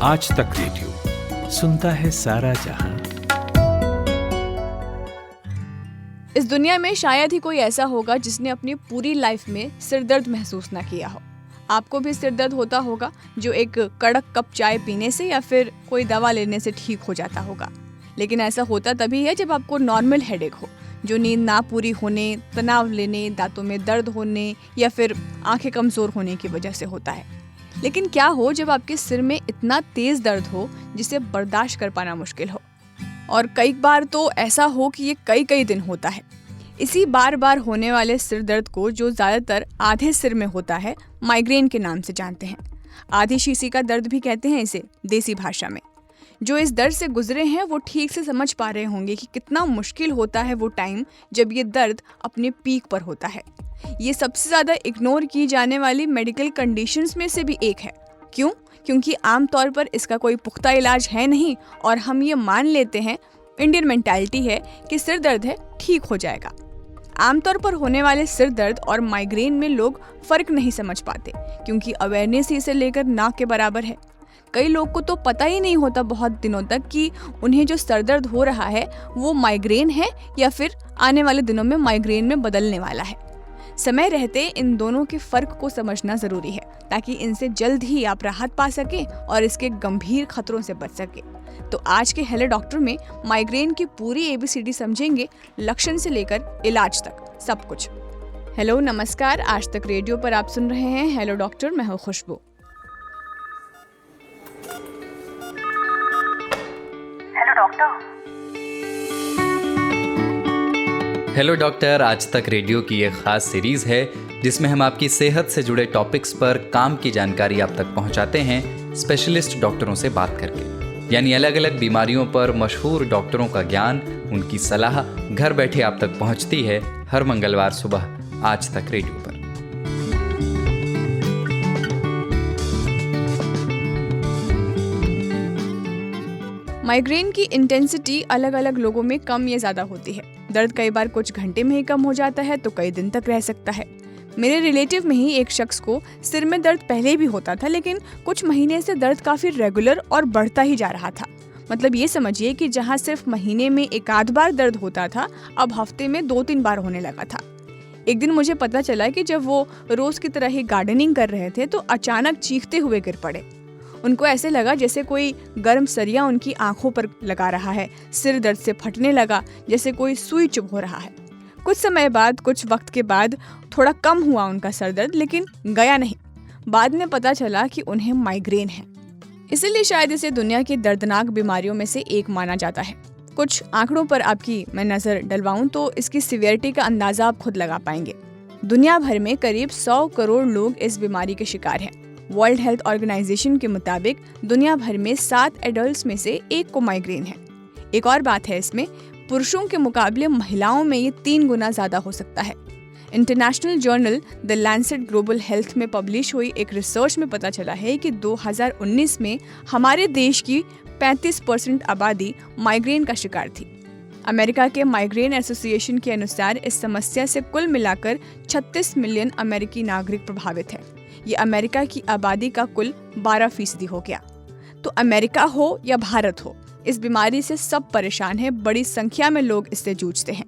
आज तक रेडियो सुनता है सारा जहां। इस दुनिया में शायद ही कोई ऐसा होगा जिसने अपनी पूरी लाइफ में सिरदर्द महसूस ना किया हो। आपको भी सिरदर्द होता होगा जो एक कड़क कप चाय पीने से या फिर कोई दवा लेने से ठीक हो जाता होगा। लेकिन ऐसा होता तभी है जब आपको नॉर्मल हेडेक हो, जो नींद ना पूरी होने, तनाव लेने, दांतों में दर्द होने या फिर आंखें कमज़ोर होने की वजह से होता है। लेकिन क्या हो जब आपके सिर में इतना तेज़ दर्द हो जिसे बर्दाश्त कर पाना मुश्किल हो, और कई बार तो ऐसा हो कि ये कई कई दिन होता है। इसी बार बार होने वाले सिर दर्द को, जो ज़्यादातर आधे सिर में होता है, माइग्रेन के नाम से जानते हैं। आधी शीशी का दर्द भी कहते हैं इसे देसी भाषा में। जो इस दर्द से गुजरे हैं वो ठीक से समझ पा रहे होंगे कि कितना मुश्किल होता है वो टाइम जब ये दर्द अपने पीक पर होता है। ये सबसे ज़्यादा इग्नोर की जाने वाली मेडिकल कंडीशंस में से भी एक है। क्यों? क्योंकि आमतौर पर इसका कोई पुख्ता इलाज है नहीं और हम ये मान लेते हैं, इंडियन मेंटालिटी है कि सिर दर्द है, ठीक हो जाएगा। आमतौर पर होने वाले सिर दर्द और माइग्रेन में लोग फ़र्क नहीं समझ पाते क्योंकि अवेयरनेस इसे लेकर ना के बराबर है। कई लोग को तो पता ही नहीं होता बहुत दिनों तक कि उन्हें जो सर दर्द हो रहा है वो माइग्रेन है या फिर आने वाले दिनों में माइग्रेन में बदलने वाला है। समय रहते इन दोनों के फर्क को समझना जरूरी है ताकि इनसे जल्द ही आप राहत पा सकें और इसके गंभीर खतरों से बच सकें। तो आज के हेलो डॉक्टर में माइग्रेन की पूरी ABCD समझेंगे, लक्षण से लेकर इलाज तक सब कुछ। हेलो, नमस्कार। आज तक रेडियो पर आप सुन रहे हैं हेलो डॉक्टर। मैं हूं Khushboo. Hello doctor. Hello doctor Aaj Tak radio की एक खास सीरीज है जिसमें हम आपकी सेहत से जुड़े टॉपिक्स पर काम की जानकारी आप तक पहुंचाते हैं स्पेशलिस्ट डॉक्टरों से बात करके। यानी अलग अलग बीमारियों पर मशहूर डॉक्टरों का ज्ञान, उनकी सलाह घर बैठे आप तक पहुंचती है हर मंगलवार सुबह आज तक रेडियो पर। माइग्रेन की इंटेंसिटी अलग अलग लोगों में कम या ज़्यादा होती है। दर्द कई बार कुछ घंटे में ही कम हो जाता है तो कई दिन तक रह सकता है। मेरे रिलेटिव में ही एक शख्स को सिर में दर्द पहले भी होता था, लेकिन कुछ महीने से दर्द काफ़ी रेगुलर और बढ़ता ही जा रहा था। मतलब ये समझिए कि जहाँ सिर्फ महीने में एक आध बार दर्द होता था, अब हफ्ते में 2-3 बार होने लगा था। एक दिन मुझे पता चला कि जब वो रोज़ की तरह ही गार्डनिंग कर रहे थे तो अचानक चीखते हुए गिर पड़े। उनको ऐसे लगा जैसे कोई गर्म सरिया उनकी आंखों पर लगा रहा है। सिर दर्द से फटने लगा जैसे कोई सुई चुभ हो रहा है। कुछ समय बाद, कुछ वक्त के बाद थोड़ा कम हुआ उनका सर दर्द, लेकिन गया नहीं। बाद में पता चला कि उन्हें माइग्रेन है। इसीलिए शायद इसे दुनिया की दर्दनाक बीमारियों में से एक माना जाता है। कुछ आंकड़ों पर आपकी मैं नज़र डलवाऊं तो इसकी सीवियरिटी का अंदाज़ा आप खुद लगा पाएंगे। दुनिया भर में करीब 100 करोड़ लोग इस बीमारी के शिकार हैं। वर्ल्ड हेल्थ ऑर्गेनाइजेशन के मुताबिक दुनिया भर में 7 एडल्ट्स में से 1 को माइग्रेन है। एक और बात है, इसमें पुरुषों के मुकाबले महिलाओं में ये 3 गुना ज़्यादा हो सकता है। International journal the Lancet global health में पब्लिश हुई एक रिसर्च में पता चला है कि 2019 में हमारे देश की 35% आबादी माइग्रेन का शिकार थी। अमेरिका के माइग्रेन एसोसिएशन के अनुसार इस समस्या से कुल मिलाकर 36 मिलियन अमेरिकी नागरिक प्रभावित हैं। ये अमेरिका की आबादी का कुल 12% हो गया। तो अमेरिका हो या भारत हो, इस बीमारी से सब परेशान हैं। बड़ी संख्या में लोग इससे जूझते हैं।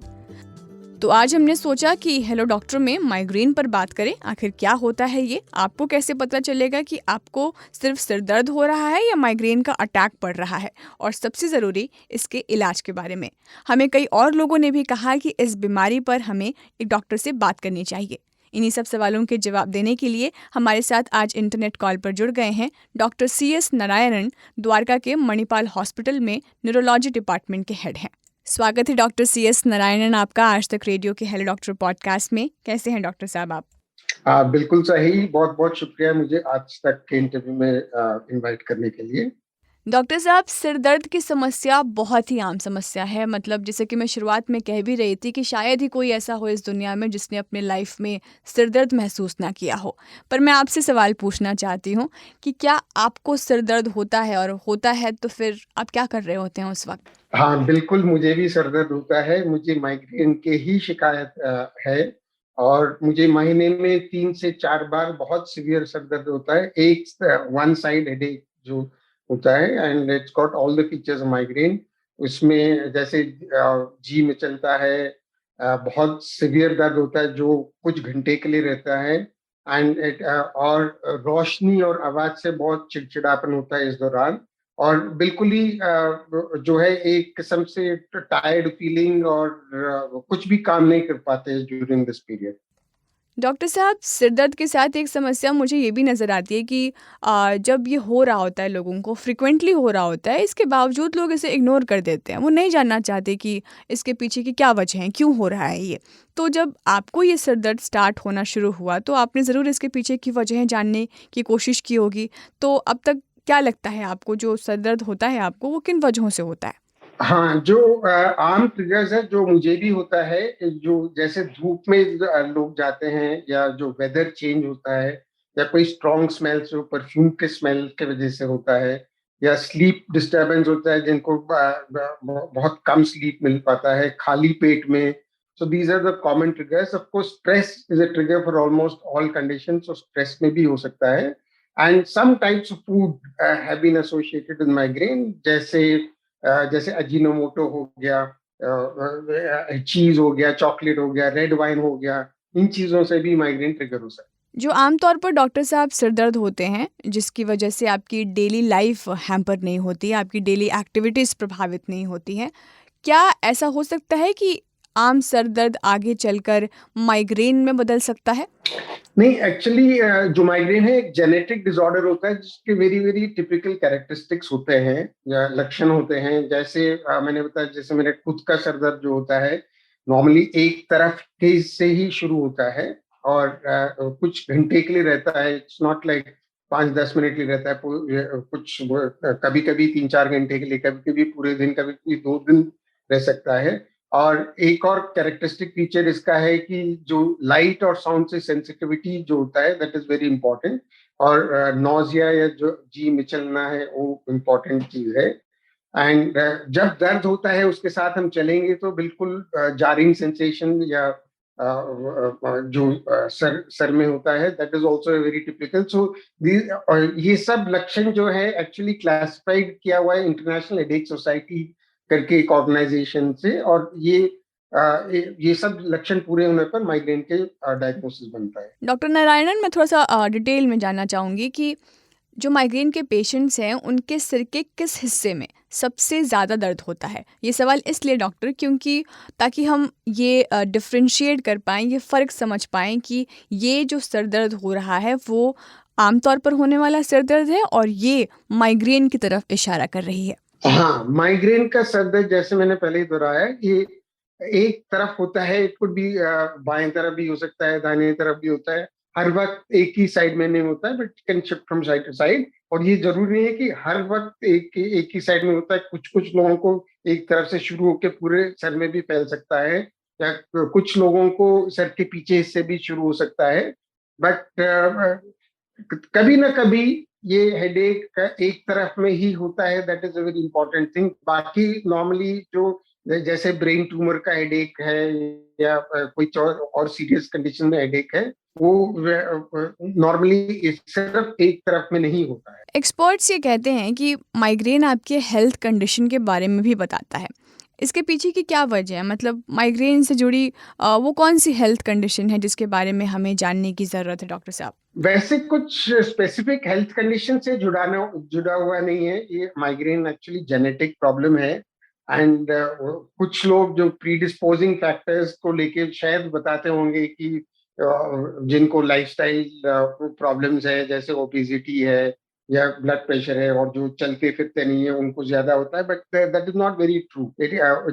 तो आज हमने सोचा कि हेलो डॉक्टर में माइग्रेन पर बात करें। आखिर क्या होता है ये, आपको कैसे पता चलेगा कि आपको सिर्फ सिर दर्द हो रहा है या माइग्रेन का अटैक पड़ रहा है, और सबसे ज़रूरी इसके इलाज के बारे में। हमें कई और लोगों ने भी कहा कि इस बीमारी पर हमें एक डॉक्टर से बात करनी चाहिए। इन्हीं सब सवालों के जवाब देने के लिए हमारे साथ आज इंटरनेट कॉल पर जुड़ गए हैं डॉक्टर CS नारायणन, द्वारका के मणिपाल हॉस्पिटल में न्यूरोलॉजी डिपार्टमेंट के हेड हैं। स्वागत है डॉक्टर CS नारायणन आपका आज तक रेडियो के हेलो डॉक्टर पॉडकास्ट में। कैसे हैं डॉक्टर साहब आप? बिल्कुल सही। बहुत बहुत शुक्रिया मुझे आज तक के इंटरव्यू में इनवाइट करने के लिए। डॉक्टर साहब, सिर दर्द की समस्या बहुत ही आम समस्या है। मतलब जैसे कि मैं शुरुआत में कह भी रही थी कि शायद ही कोई ऐसा हो इस दुनिया में जिसने अपने लाइफ में सिर दर्द महसूस ना किया हो। पर मैं आपसे सवाल पूछना चाहती हूँ कि क्या आपको सिर दर्द होता है, और होता है तो फिर आप क्या कर रहे होते हैं उस वक्त? हाँ बिल्कुल, मुझे भी सर दर्द होता है। मुझे माइग्रेन के ही शिकायत है और मुझे महीने में 3 से 4 बार बहुत सीवियर सर दर्द होता है। एक वन साइड हेडेक जो होता है and it's got all the features of migraine. उसमें जैसे जी में चलता है, बहुत सिवियर दर्द होता है जो कुछ घंटे के लिए रहता है एंड और रोशनी और आवाज से बहुत चिड़चिड़ापन होता है इस दौरान, और बिल्कुल ही जो है एक किस्म से टायर्ड फीलिंग, और कुछ भी काम नहीं कर पाते ड्यूरिंग दिस पीरियड। डॉक्टर साहब, सिर दर्द के साथ एक समस्या मुझे ये भी नज़र आती है कि जब ये हो रहा होता है, लोगों को फ्रिक्वेंटली हो रहा होता है, इसके बावजूद लोग इसे इग्नोर कर देते हैं। वो नहीं जानना चाहते कि इसके पीछे की क्या वजह है, क्यों हो रहा है ये। तो जब आपको ये सिर दर्द स्टार्ट होना शुरू हुआ तो आपने ज़रूर इसके पीछे की वजहें जानने की कोशिश की होगी। तो अब तक क्या लगता है आपको, जो सर दर्द होता है आपको, वो किन वजहों से होता है? हाँ, जो आम ट्रिगर्स है जो मुझे भी होता है, जो जैसे धूप में लोग जाते हैं, या जो वेदर चेंज होता है, या कोई स्ट्रॉन्ग स्मेल जो परफ्यूम के स्मेल के वजह से होता है, या स्लीप डिस्टरबेंस होता है जिनको बहुत कम स्लीप मिल पाता है खाली पेट में। So these are the common triggers. Of course stress is a trigger for almost all conditions, so stress में भी हो सकता है। And some types of food have been associated with migraine, जैसे अजीनोमोटो हो गया, चीज हो गया, चॉकलेट हो गया, रेड वाइन हो गया, इन चीजों से भी माइग्रेन ट्रिगर हो सकता है। जो आमतौर पर डॉक्टर साहब सिर दर्द होते हैं, जिसकी वजह से आपकी डेली लाइफ हैम्पर नहीं होती है, आपकी डेली एक्टिविटीज़ प्रभावित नहीं होती हैं, क्या ऐसा हो सकता है कि आम सर दर्द आगे चलकर माइग्रेन में बदल सकता है? नहीं, एक्चुअली जो माइग्रेन है एक जेनेटिक डिसऑर्डर होता है जिसके वेरी वेरी टिपिकल कैरेक्टरिस्टिक्स होते हैं या लक्षण होते हैं। जैसे मैंने बताया, जैसे मेरे खुद का सर दर्द जो होता है नॉर्मली एक तरफ के से ही शुरू होता है, और कुछ घंटे के लिए रहता है। इट्स नॉट लाइक 5-10 मिनट के लिए रहता है, कुछ कभी कभी 3-4 घंटे के लिए, कभी कभी पूरे दिन, कभी कभी 2 दिन रह सकता है। और एक और कैरेक्टरिस्टिक फीचर इसका है कि जो लाइट और साउंड से सेंसिटिविटी जो होता है दैट इज वेरी इंपॉर्टेंट, और नोजिया या जो जी मिचलना है वो इम्पोर्टेंट चीज है। एंड जब दर्द होता है उसके साथ हम चलेंगे तो बिल्कुल जारिंग सेंसेशन या जो सर में होता है that is also very typical. So ये सब लक्षण जो है एक्चुअली क्लासिफाइड किया हुआ है इंटरनेशनल हेडेक सोसाइटी करके एक ऑर्गेनाइजेशन से, और ये सब लक्षण पूरे होने पर माइग्रेन के डायग्नोसिस बनता है। डॉक्टर नारायणन, मैं थोड़ा सा डिटेल में जानना चाहूँगी कि जो माइग्रेन के पेशेंट्स हैं उनके सिर के किस हिस्से में सबसे ज़्यादा दर्द होता है। ये सवाल इसलिए डॉक्टर, क्योंकि ताकि हम ये डिफ्रेंशिएट कर पाएँ, ये फ़र्क समझ पाएँ कि ये जो सर दर्द हो रहा है वो आमतौर पर होने वाला सिर दर्द है और ये माइग्रेन की तरफ इशारा कर रही है। हाँ, माइग्रेन का सर दर्द जैसे मैंने पहले ही दोहराया, ये एक तरफ होता है। इट कुड बी बाएं तरफ भी हो सकता है, दाहिने तरफ भी होता है। हर वक्त एक ही साइड में नहीं होता है, but can shift from side to side. और ये जरूरी नहीं है कि हर वक्त एक ही साइड में होता है। कुछ कुछ लोगों को एक तरफ से शुरू होकर पूरे सर में भी फैल सकता है, या कुछ लोगों को सर के पीछे हिस्से भी शुरू हो सकता है। बट कभी ना कभी ये हेडेक का एक तरफ में ही होता है, that is a very important thing. बाकी नॉर्मली जो जैसे ब्रेन ट्यूमर का हेडेक है या कोई और सीरियस कंडीशन में हेडेक है, वो नॉर्मली सिर्फ एक तरफ में नहीं होता है। एक्सपर्ट्स ये कहते हैं कि माइग्रेन आपके हेल्थ कंडीशन के बारे में भी बताता है। इसके पीछे की क्या वजह है? मतलब माइग्रेन से जुड़ी वो कौन सी हेल्थ कंडीशन है जिसके बारे में हमें जानने की ज़रूरत है डॉक्टर साहब? वैसे कुछ स्पेसिफिक हेल्थ कंडीशन से जुड़ा हुआ नहीं है। ये माइग्रेन एक्चुअली जेनेटिक प्रॉब्लम है। एंड कुछ लोग जो प्रीडिस्पोजिंग फैक्टर्स को लेके शायद बताते होंगे कि जिनको लाइफस्टाइल प्रॉब्लम्स है, जैसे ओबेसिटी है या ब्लड प्रेशर है, और जो चलते फिरते नहीं है उनको ज्यादा होता है, but that is not very true.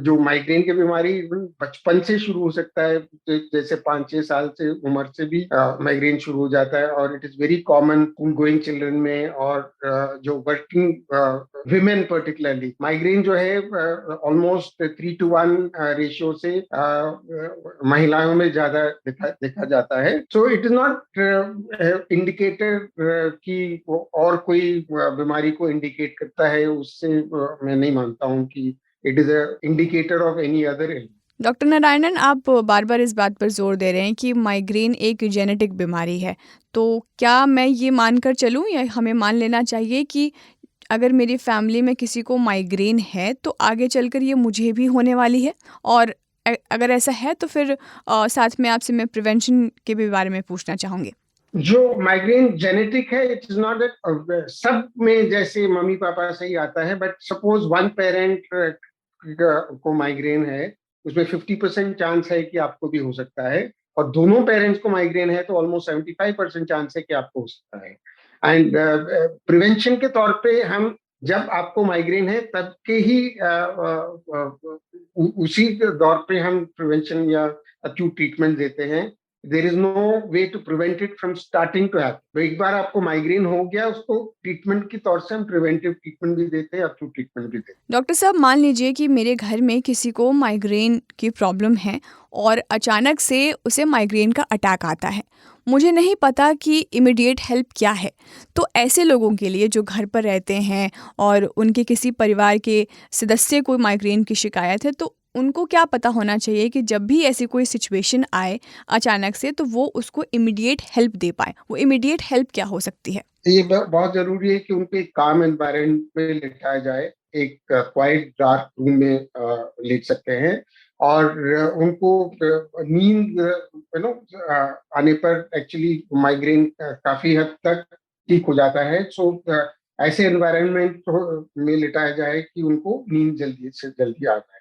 जो माइग्रेन की बीमारी बचपन से शुरू हो सकता है, जैसे 5-6 साल से उम्र से भी माइग्रेन शुरू हो जाता है, और it is very common school going children में, और जो वर्किंग विमेन पर्टिकुलरली। माइग्रेन जो है ऑलमोस्ट 3:1 रेशियो से महिलाओं में ज्यादा देखा जाता है। So it is not indicator कि और कोई बीमारी को इंडिकेट करता है, उससे मैं नहीं मानता हूँ कि it is a indicator of any other illness. Doctor Narayanan, आप बार बार इस बात पर जोर दे रहे हैं कि माइग्रेन एक जेनेटिक बीमारी है, तो क्या मैं ये मानकर चलूँ या हमें मान लेना चाहिए कि अगर मेरी फैमिली में किसी को माइग्रेन है तो आगे चलकर ये मुझे भी होने वाली है? और अगर ऐसा है तो फिर साथ में आपसे मैं प्रिवेंशन के भी बारे में पूछना चाहूँगी। जो माइग्रेन जेनेटिक है, इट इज नॉट दैट सब में जैसे मम्मी पापा से ही आता है, बट सपोज वन पेरेंट को माइग्रेन है, उसमें 50% चांस है कि आपको भी हो सकता है, और दोनों पेरेंट्स को माइग्रेन है तो ऑलमोस्ट 75% चांस है कि आपको हो सकता है। एंड प्रिवेंशन के तौर पे हम जब आपको माइग्रेन है तब के ही उसी दौर पे हम प्रिवेंशन या अक्यूट ट्रीटमेंट देते हैं। There is no way to prevent it from starting to happen. एक बार आपको माइग्रेन हो गया, उसको ट्रीटमेंट की तौर से हम प्रिवेंटिव ट्रीटमेंट भी देते हैं, अक्यूट ट्रीटमेंट भी देते हैं। डॉक्टर साहब, मान लीजिए कि मेरे घर में किसी को माइग्रेन की प्रॉब्लम है और अचानक से उसे माइग्रेन का अटैक आता है, मुझे नहीं पता कि इमीडिएट हेल्प क्या है। तो ऐसे लोगों के लिए जो घर पर रहते हैं और उनके किसी परिवार के सदस्य को माइग्रेन की शिकायत है, तो उनको क्या पता होना चाहिए कि जब भी ऐसी कोई सिचुएशन आए अचानक से तो वो उसको इमीडिएट हेल्प दे पाए? वो इमीडिएट हेल्प क्या हो सकती है? ये बहुत जरूरी है कि उनको एक काम एनवायरनमेंट में लिटाया जाए, एक क्वाइट डार्क रूम में लेट सकते हैं, और उनको नींद आने पर एक्चुअली माइग्रेन काफी हद तक ठीक हो जाता है। सो ऐसे एनवायरनमेंट में लिटाया जाए कि उनको नींद जल्दी से जल्दी आ जाए।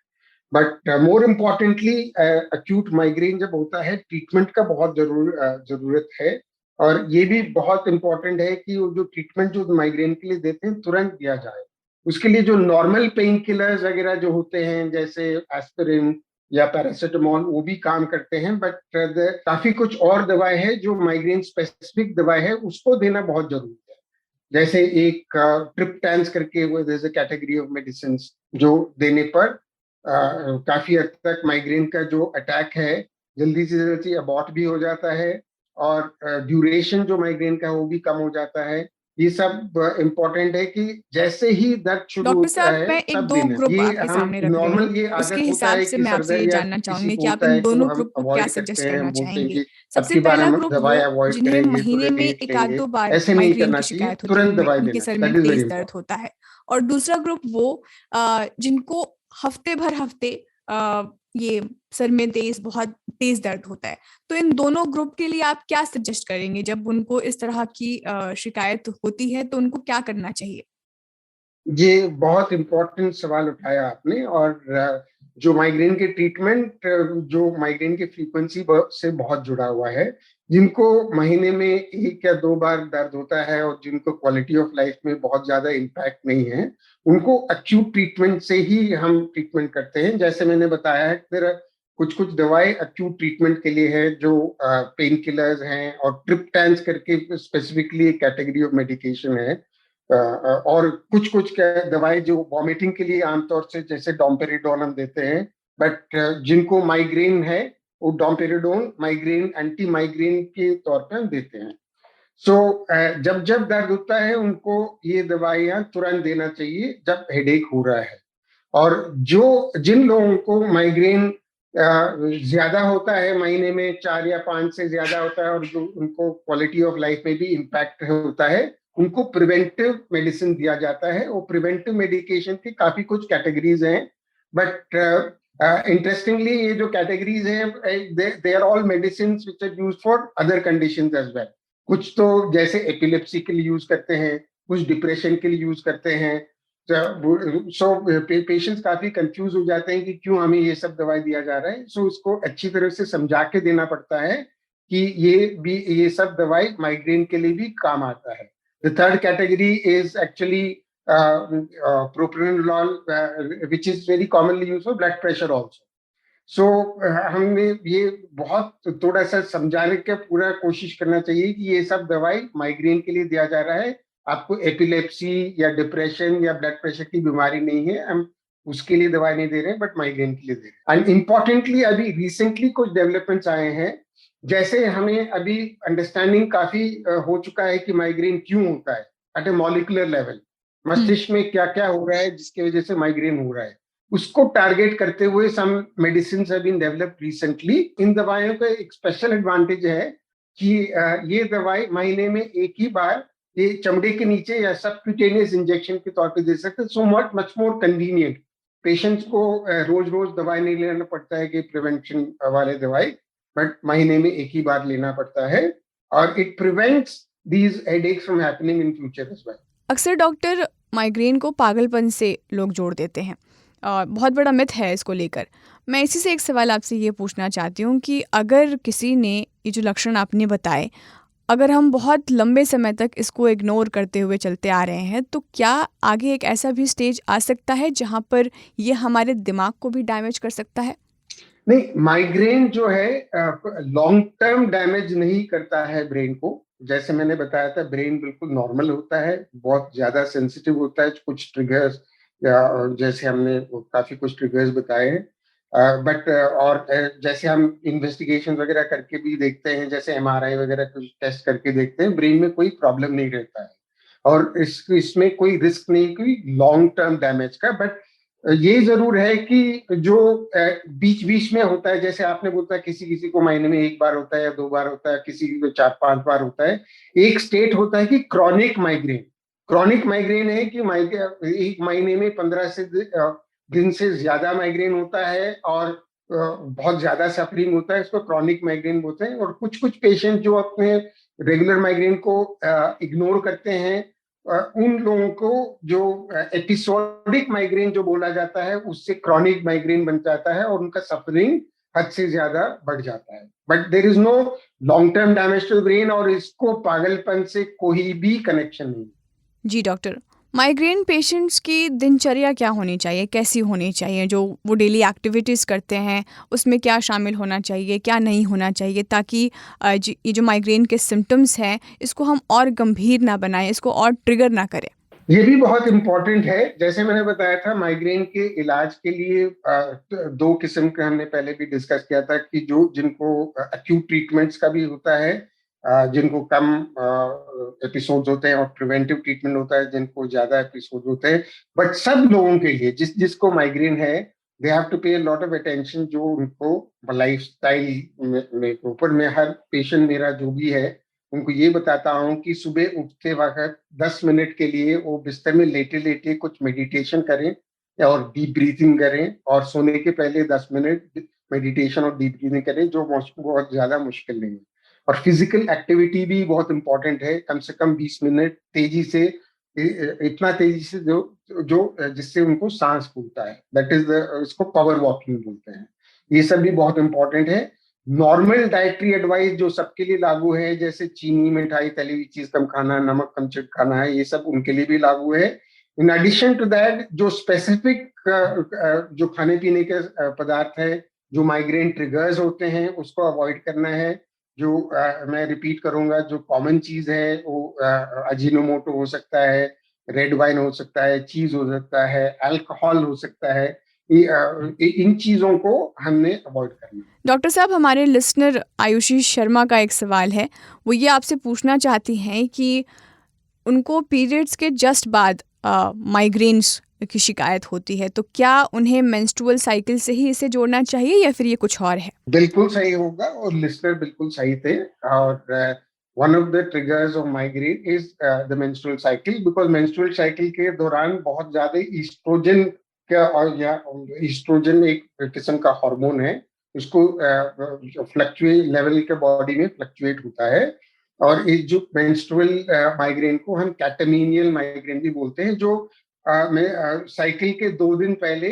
But more importantly acute migraine जब होता है, ट्रीटमेंट का बहुत जरूरत है, और ये भी बहुत इम्पोर्टेंट है कि वो जो ट्रीटमेंट जो माइग्रेन के लिए देते हैं तुरंत दिया जाए। उसके लिए जो नॉर्मल पेन किलर्स वगैरह जो होते हैं जैसे एस्पिरिन या पैरासिटामोल, वो भी काम करते हैं, बट काफी कुछ और दवाएं हैं जो माइग्रेन स्पेसिफिक दवाएं है, उसको देना बहुत जरूरी है। जैसे एक ट्रिप्टैंस करके वो कैटेगरी ऑफ मेडिसिन जो देने पर काफी हद तक माइग्रेन का जो अटैक है जल्दी से जल्दी अबॉर्ट भी हो जाता है, और ड्यूरेशन जो माइग्रेन का वो भी कम हो जाता है। ये सब इम्पोर्टेंट है कि जैसे ही दर्द शुरू डॉक्टर होता साहब, है मैं एक तब दो देना। ग्रुप ये आपके हम सामने रख रही नॉर्मल हूँ, ये उसके आदत होता हिसाब है से कि मैं आपसे सर ये दर्द या जानना किसी चाहूंगी को कि आप होता इन है तो दोनों हम ग्रुप को क्या अवॉइड सजेस्ट करते हैं, करना बोलते हैं चाहेंगे? कि अब सबसे की बार पहला हम ग्रुप दवाई वो अवॉइड जिन्हें करेंगे, महीने थोड़ा में लेट एक आध लेंगे। दो बार ऐसे नहीं माइग्रेन करना की चाहिए, शिकायत होती है, तुरंत दवाई उनके देना। सर में दैट इज वेरी तेज दर्द इंपॉर्टेंट। होता है। और दूसरा ग्रुप वो जिनको हफ्ते भर हफ्ते ये सर में बहुत तेज दर्द होता है। तो इन दोनों ग्रुप के लिए आप क्या सजेस्ट करेंगे? जब उनको इस तरह की शिकायत होती है तो उनको क्या करना चाहिए? ये बहुत इम्पोर्टेंट सवाल उठाया आपने, और जो माइग्रेन के ट्रीटमेंट जो माइग्रेन की फ्रीक्वेंसी से बहुत जुड़ा हुआ है। जिनको महीने में एक या दो बार दर्द होता है और जिनको क्वालिटी ऑफ लाइफ में बहुत ज्यादा इम्पैक्ट नहीं है, उनको अक्यूट ट्रीटमेंट से ही हम ट्रीटमेंट करते हैं। जैसे मैंने बताया है, फिर कुछ कुछ दवाएं अक्यूट ट्रीटमेंट के लिए है जो पेन किलर्स हैं, और ट्रिप्टैंस करके स्पेसिफिकली एक कैटेगरी ऑफ मेडिकेशन है। और कुछ कुछ दवाएं जो वॉमिटिंग के लिए आमतौर से जैसे डोम्पेरिडोन हम देते हैं, बट जिनको माइग्रेन है वो डोम्पेरिडोन माइग्रेन एंटी माइग्रेन के तौर पे हम देते हैं। सो जब जब दर्द होता है उनको ये दवाइयां तुरंत देना चाहिए जब हेडेक हो रहा है। और जिन लोगों को माइग्रेन ज्यादा होता है, महीने में 4 या 5 से ज्यादा होता है, और जो उनको क्वालिटी ऑफ लाइफ में भी इम्पैक्ट होता है, उनको प्रिवेंटिव मेडिसिन दिया जाता है। वो प्रिवेंटिव मेडिकेशन की काफी कुछ कैटेगरीज हैं, बट इंटरेस्टिंगली ये जो कैटेगरीज हैं they are all medicine which are used for other conditions as well. कुछ तो जैसे एपिलेप्सी के लिए यूज करते हैं, कुछ डिप्रेशन के लिए यूज करते हैं। सो पेशेंट्स काफी कंफ्यूज हो जाते हैं कि क्यों हमें ये सब दवाई दिया जा रहा है। सो इसको अच्छी तरह से समझा के देना पड़ता है कि ये सब दवाई माइग्रेन के लिए भी काम आता है। The third category is actually propranolol, which is very commonly used for blood pressure also. So हमने ये बहुत थोड़ा सा समझाने का पूरा कोशिश करना चाहिए कि ये सब दवाई माइग्रेन के लिए दिया जा रहा है। आपको एपिलेप्सी या डिप्रेशन या ब्लड प्रेशर की बीमारी नहीं है, हम उसके लिए दवाई नहीं दे रहे हैं, बट माइग्रेन के लिए दे रहे हैं। एंड इम्पोर्टेंटली अभी रिसेंटली कुछ डेवलपमेंट्स आए हैं, जैसे हमें अभी अंडरस्टैंडिंग काफी हो चुका है कि माइग्रेन क्यों होता है एट ए मॉलिक्यूलर लेवल। मस्तिष्क में क्या क्या हो रहा है जिसकी वजह से माइग्रेन हो रहा है, उसको टारगेट करते हुए some medicine have been developed recently. इन दवाइयों का एक स्पेशल एडवांटेज है कि ये दवाई महीने में एक ही बार ये चमड़े के नीचे या सबक्यूटेनियस इंजेक्शन के तौर पे दे सकते हैं, so much more convenient. Patients को रोज रोज दवाई नहीं लेना पड़ता है कि प्रिवेंशन वाले दवाई, बट महीने में एक ही बार लेना पड़ता है, और it prevents these headaches from happening in future as well. अक्सर डॉक्टर माइग्रेन को पागलपन से लोग जोड़ देते हैं, बहुत बड़ा मिथ है इसको लेकर। मैं इसी से एक सवाल आपसे ये पूछना चाहती हूँ कि अगर किसी ने ये जो लक्षण आपने बताए, अगर हम बहुत लंबे समय तक इसको इग्नोर करते हुए चलते आ रहे हैं, तो क्या आगे एक ऐसा भी स्टेज आ सकता है जहाँ पर ये हमारे दिमाग को भी डैमेज कर सकता है? नहीं, माइग्रेन जो है लॉन्ग टर्म डैमेज नहीं करता है ब्रेन को। जैसे मैंने बताया था, ब्रेन बिल्कुल नॉर्मल होता है, बहुत ज्यादा सेंसिटिव होता है कुछ ट्रिगर्स, या जैसे हमने काफी कुछ ट्रिगर्स बताए हैं, बट और जैसे हम इन्वेस्टिगेशन वगैरह करके भी देखते हैं, जैसे एमआरआई वगैरह कुछ टेस्ट करके देखते हैं, ब्रेन में कोई प्रॉब्लम नहीं रहता है, और इसमें कोई रिस्क नहीं कोई लॉन्ग टर्म डैमेज का। बट ये जरूर है कि जो बीच बीच में होता है, जैसे आपने बोला, किसी किसी को महीने में एक बार होता है या 2 बार होता है, किसी को 4-5 बार होता है। एक स्टेट होता है कि क्रॉनिक माइग्रेन। क्रॉनिक माइग्रेन है कि एक महीने में 15 से दिन से ज्यादा माइग्रेन होता है और बहुत ज्यादा सफरिंग होता है, इसको क्रॉनिक माइग्रेन बोलते हैं। और कुछ कुछ पेशेंट जो अपने रेगुलर माइग्रेन को इग्नोर करते हैं, उन लोगों को जो एपिसोडिक माइग्रेन जो बोला जाता है, उससे क्रॉनिक माइग्रेन बन जाता है और उनका सफरिंग हद से ज्यादा बढ़ जाता है। But there is no long term damage to brain, और इसको पागलपन से कोई भी कनेक्शन नहीं। जी डॉक्टर, माइग्रेन पेशेंट्स की दिनचर्या क्या होनी चाहिए, कैसी होनी चाहिए? जो वो डेली एक्टिविटीज़ करते हैं उसमें क्या शामिल होना चाहिए, क्या नहीं होना चाहिए, ताकि ये जो माइग्रेन के सिम्टम्स हैं इसको हम और गंभीर ना बनाएं, इसको और ट्रिगर ना करें? ये भी बहुत इम्पोर्टेंट है। जैसे मैंने बताया था, माइग्रेन के इलाज के लिए 2 किस्म के हमने पहले भी डिस्कस किया था, कि जो जिनको एक्यूट ट्रीटमेंट्स का भी होता है, जिनको कम एपिसोड्स होते हैं, और प्रिवेंटिव ट्रीटमेंट होता है जिनको ज्यादा एपिसोड होते हैं। बट सब लोगों के लिए जिसको माइग्रेन है, दे हैव टू पे अ लॉट ऑफ अटेंशन, जो उनको लाइफस्टाइल में ऊपर में हर पेशेंट मेरा जो भी है उनको ये बताता हूँ कि सुबह उठते वक्त 10 मिनट के लिए वो बिस्तर में लेटे लेटे कुछ मेडिटेशन करें और डीप ब्रीथिंग करें, और सोने के पहले 10 मिनट मेडिटेशन और डीप ब्रीथिंग करें, जो बहुत ज्यादा मुश्किल नहीं है। और फिजिकल एक्टिविटी भी बहुत इंपॉर्टेंट है, कम से कम 20 मिनट तेजी से, इतना तेजी से जो जिससे उनको सांस फूलता है, दैट इज इसको पावर वॉकिंग बोलते हैं। ये सब भी बहुत इंपॉर्टेंट है। नॉर्मल डाइटरी एडवाइस जो सबके लिए लागू है, जैसे चीनी, मिठाई, तली हुई चीज कम खाना, नमक कम खाना है, ये सब उनके लिए भी लागू है। इन एडिशन टू दैट, जो स्पेसिफिक जो खाने पीने के पदार्थ है जो माइग्रेन ट्रिगर्स होते हैं, उसको अवॉइड करना है। जो मैं रिपीट करूंगा, जो कॉमन चीज है वो अजीनोमोटो हो सकता है, रेड वाइन हो सकता है, चीज हो सकता है, अल्कोहल हो सकता है। इन चीजों को हमने अवॉइड करना है। डॉक्टर साहब, हमारे लिसनर आयुषी शर्मा का एक सवाल है, वो ये आपसे पूछना चाहती हैं कि उनको पीरियड्स के जस्ट बाद माइग्रेन्स की शिकायत होती है, तो क्या उन्हें मेंस्ट्रुअल साइकिल से ही इसे जोड़ना चाहिए या फिर ये कुछ और है? बिल्कुल सही होगा, और लिसनर बिल्कुल सही थे। और one of the triggers of migraine is the menstrual cycle, because menstrual cycle के दौरान बहुत ज्यादा ईस्ट्रोजन का, और या ईस्ट्रोजन एक किस्म का हार्मोन है, उसको फ्लक्चुएट लेवल के बॉडी में फ्लक्चुएट होता है। और इस जो मेंस्ट्रुअल माइग्रेन को हम कैटामीनियल माइग्रेन भी बोलते हैं, जो साइकिल के 2 दिन पहले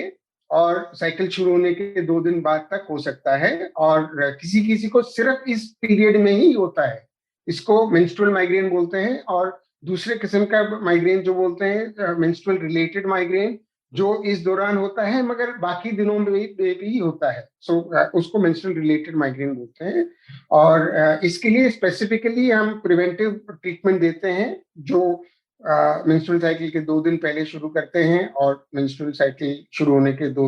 और साइकिल शुरू होने के 2 दिन बाद तक हो सकता है, और किसी किसी को सिर्फ इस पीरियड में ही होता है, इसको मेंस्ट्रुअल माइग्रेन बोलते हैं। और दूसरे किस्म का माइग्रेन जो बोलते हैं मेंस्ट्रुअल रिलेटेड माइग्रेन, जो इस दौरान होता है मगर बाकी दिनों में भी होता है, उसको मेंस्ट्रुअल रिलेटेड माइग्रेन बोलते हैं। और इसके लिए स्पेसिफिकली हम प्रिवेंटिव ट्रीटमेंट देते हैं, जो मेंस्ट्रुअल साइकिल के 2 दिन पहले शुरू करते हैं और मेंस्ट्रुअल साइकिल शुरू होने के 2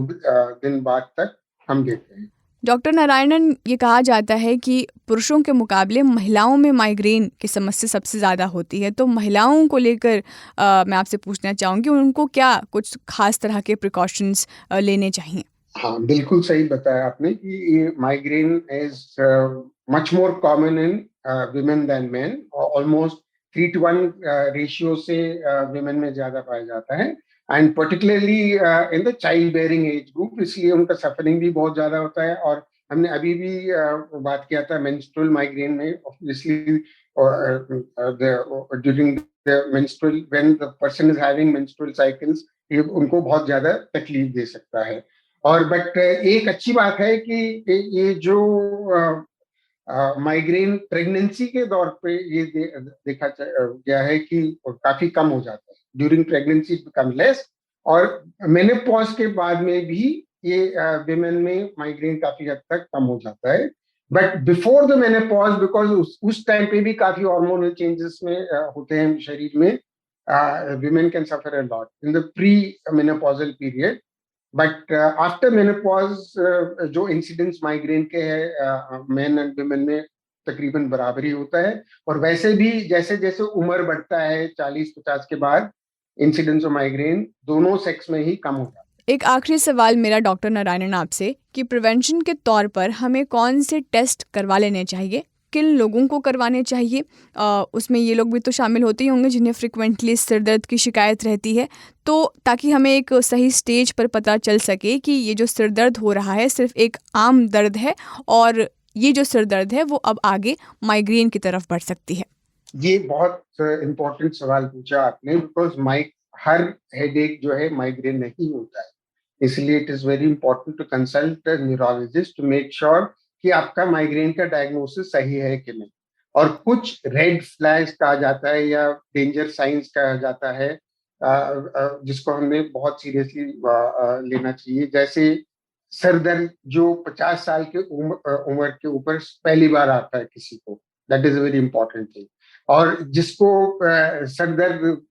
दिन बाद तक हम देते हैं। डॉक्टर नारायणन, ये कहा जाता है कि पुरुषों के मुकाबले महिलाओं में माइग्रेन की समस्या सबसे ज़्यादा होती है, तो महिलाओं को लेकर मैं आपसे पूछना चाहूँगी, उनको क्या कुछ खास तरह के प्रिकॉशंस लेने चाहिए? हाँ, बिल्कुल सही बताया आपने कि migraine is much more common in women than men. Almost 3:1 ratio से विमेन में ज्यादा पाया जाता है, and particularly in the child bearing age group, इसलिए उनका सफरिंग भी बहुत ज्यादा होता है। और हमने अभी भी बात किया था मेंस्ट्रुअल माइग्रेन में, obviously during the menstrual, when the person is having menstrual cycles, ये उनको बहुत ज्यादा तकलीफ दे सकता है। और बट एक अच्छी बात है कि ये जो माइग्रेन प्रेगनेंसी के दौर पे ये देखा गया है कि काफी कम हो जाता है। ड्यूरिंग प्रेगनेंसी बिकम लेस, और मेनोपॉज के बाद में भी ये विमेन में माइग्रेन काफी हद तक कम हो जाता है। But before the menopause, because उस टाइम पे भी काफी हार्मोनल चेंजेस में होते हैं शरीर में, women can suffer a lot in the pre menopausal period. But after menopause जो इंसिडेंस माइग्रेन के हैं मेन एंड विमेन में तकरीबन बराबर ही होता है। और वैसे भी जैसे जैसे उम्र बढ़ता है 40-50 के बाद, इंसिडेंस ऑफ माइग्रेन दोनों सेक्स में ही कम होता है। एक आखिरी सवाल मेरा डॉक्टर नारायणन आपसे कि प्रिवेंशन के तौर पर हमें कौन से टेस्ट करवा लेने चाहिए, किन लोगों को करवाने चाहिए? उसमें ये लोग भी तो शामिल होते ही होंगे जिन्हें फ्रिक्वेंटली सिर दर्द की शिकायत रहती है, तो ताकि हमें एक सही स्टेज पर पता चल सके कि ये जो सिर दर्द हो रहा है सिर्फ एक आम दर्द है और ये जो सिर दर्द है वो अब आगे माइग्रेन की तरफ बढ़ सकती है। ये बहुत इम्पोर्टेंट सवाल पूछा आपने, बिकॉज हर हेडेक जो है माइग्रेन नहीं होता है, इसलिए it is very important to consult neurologist to make sure कि आपका माइग्रेन का डायग्नोसिस सही है कि नहीं। और कुछ रेड फ्लैग्स कहा जाता है या डेंजर साइंस कहा जाता है जिसको हमें बहुत सीरियसली लेना चाहिए, जैसे सर दर्द जो 50 साल के उम्र के ऊपर पहली बार आता है किसी को, that is a very important thing. और जिसको सर दर्द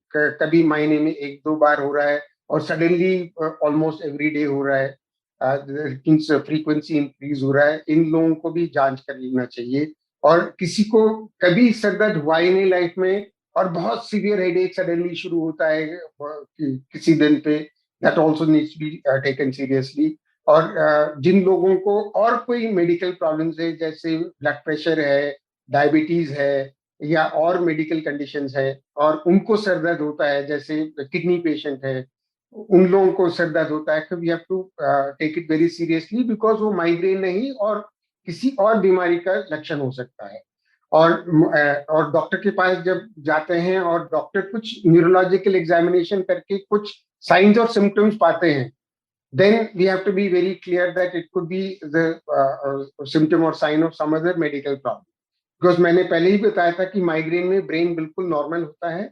कभी महीने में 1-2 बार हो रहा है और सडनली ऑलमोस्ट एवरी डे हो रहा है, फ्रीक्वेंसी इंक्रीज हो रहा है, इन लोगों को भी जांच कर लेना चाहिए। और किसी को कभी सर दर्द हुआ ही नहीं लाइफ में और बहुत सीवियर हेडेक सडनली शुरू होता है किसी दिन पे, that also needs to be taken seriously. और जिन लोगों को और कोई मेडिकल प्रॉब्लम्स है, जैसे ब्लड प्रेशर है, डायबिटीज है या और मेडिकल कंडीशंस है, और उनको सर दर्द होता है, जैसे किडनी पेशेंट है, उन लोगों को सर दर्द होता है, we have to take it very seriously, because वो माइग्रेन नहीं और किसी और बीमारी का लक्षण हो सकता है। और डॉक्टर के पास जब जाते हैं और डॉक्टर कुछ न्यूरोलॉजिकल एग्जामिनेशन करके कुछ साइंस और सिम्टम्स पाते हैं, then we have to be very clear that it could be the symptom or sign of some other medical problem. Because मैंने पहले ही बताया था कि माइग्रेन में ब्रेन बिल्कुल नॉर्मल होता है,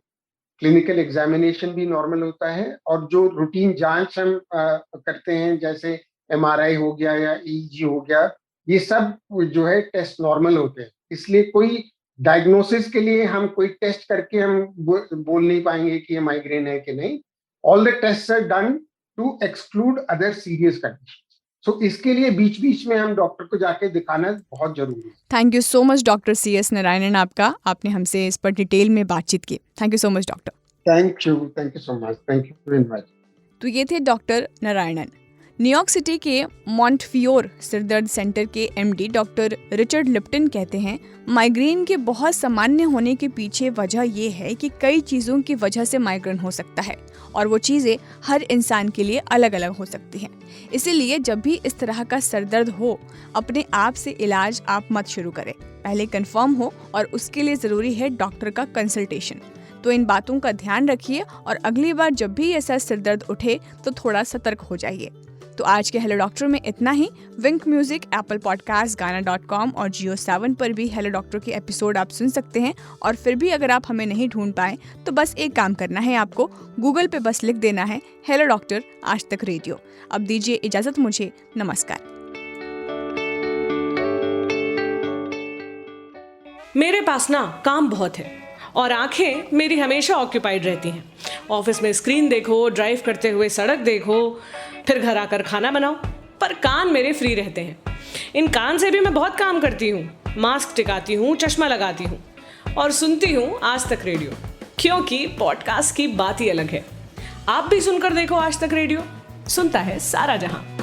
क्लिनिकल एग्जामिनेशन भी नॉर्मल होता है, और जो रूटीन जांच हम करते हैं जैसे MRI हो गया या EEG हो गया, ये सब जो है टेस्ट नॉर्मल होते हैं। इसलिए कोई डायग्नोसिस के लिए हम कोई टेस्ट करके हम बोल नहीं पाएंगे कि ये माइग्रेन है कि नहीं। All the test are done to exclude other serious conditions. So इसके लिए बीच बीच में हम डॉक्टर को जाके दिखाना बहुत जरूरी है। Thank you so much doctor CS Narayanan, आपने हमसे इस पर डिटेल में बातचीत की। Thank you so much doctor. Thank you so much, thank you very much. तो ये थे डॉक्टर नारायणन। न्यूयॉर्क सिटी के मॉन्टफियोर सिरदर्द सेंटर के MD डॉक्टर रिचर्ड लिप्टन कहते हैं, माइग्रेन के बहुत सामान्य होने के पीछे वजह ये है कि कई चीज़ों की वजह से माइग्रेन हो सकता है और वो चीज़ें हर इंसान के लिए अलग अलग हो सकती हैं। इसीलिए जब भी इस तरह का सरदर्द हो, अपने आप से इलाज आप मत शुरू करें, पहले कंफर्म हो और उसके लिए ज़रूरी है डॉक्टर का कंसल्टेशन। तो इन बातों का ध्यान रखिए और अगली बार जब भी ऐसा सिरदर्द उठे तो थोड़ा सतर्क हो जाइए। तो आज के हेलो डॉक्टर में इतना ही। विंक म्यूजिक, एप्पल पॉडकास्ट, गाना.com और Jio7 पर भी हेलो डॉक्टर के एपिसोड आप सुन सकते हैं। और फिर भी अगर आप हमें नहीं ढूंढ पाए तो बस एक काम करना है, आपको गूगल पे बस लिख देना है hello doctor Aaj Tak radio. अब दीजिए इजाजत मुझे, नमस्कार। मेरे पास ना काम बहुत है और आंखें मेरी हमेशा ऑक्यूपाइड रहती हैं। ऑफिस में स्क्रीन देखो, ड्राइव करते हुए सड़क देखो, फिर घर आकर खाना बनाओ, पर कान मेरे फ्री रहते हैं। इन कान से भी मैं बहुत काम करती हूँ, मास्क टिकाती हूँ, चश्मा लगाती हूँ और सुनती हूँ आज तक रेडियो, क्योंकि पॉडकास्ट की बात ही अलग है। आप भी सुनकर देखो आज तक रेडियो, सुनता है सारा जहां।